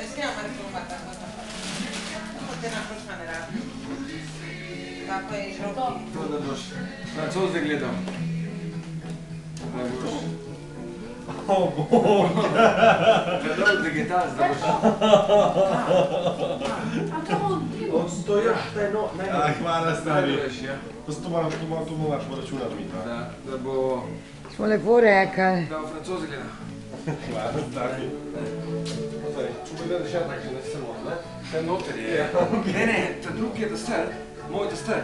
si chiama riformata? Poate na prošla ne rabi. Tako je žroki. To da boš Francoze gledal. Da boš... O, Bog! Gledal digitalc, da boš... Odstojaš taj no... Hvala, stari. Najdeš, ja. To moraš računati mi. Da bo... Smo lepo rekli. Da bo Francoze gledal. Hvala, stari. Čuvaj gledati še tako, ne samo, ne? Kaj noter je? Ne, ta drugi je testar. Moj testar.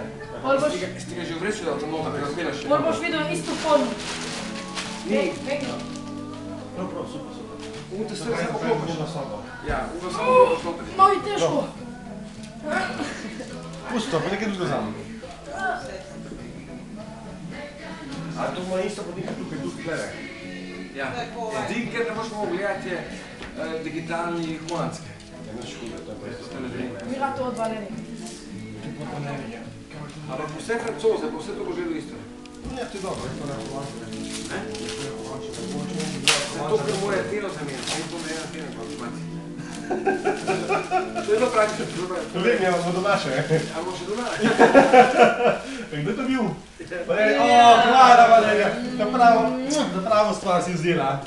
Ste ga že vrečili, da tam noter, da ga zbiraš? Mor boš videl isto formu. Ni. Vedno. Prav, super. U testar se poklopiš. Ja, u ga samo poklopiš noter. Moj težko. Pusto, pa nekaj drugega vzamem. A to ima isto pod nekaj tukaj gledaj. Ja. Edin, ker ne boš mogel gledati, je digitalni holandski. Ja, nič hude, to je pa isto. Mi rad to od Valerije. Ampak vse Francoze, pa vse to bo želel isto. Ja, ti dobro, to ne holandski. Ne? To, ker moje telo zamenja, in to me ena telo pa vzmati. To je zelo praktično, to je zelo praktično. Vem, ja, bo doma še. A bo še doma? Kdo je to bil? Valerija, hvala Valerija, da pravo stvar si vzela.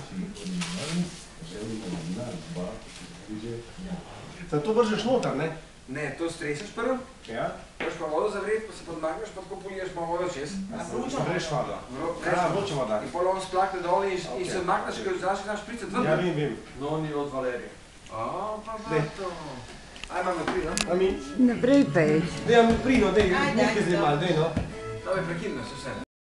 Zdaj to vržeš noter, ne? Ne, to streseš prvo, Ja. daš pa vodo zavret, pa se podmakneš, pa tako poliješ pa vodo čez. Vreš voda. Ja, vroča voda. In pol on splakne dol in se odmakneš, ker znaš, znaš pricati ven. Ja, vem. No, ni od Valerije. A, pa to. Aj, imam napri, no? A mi? Naprej pej. Dej, mi prino, dej, nekaj zdaj malo, dej, no. To je prekinno, se vse.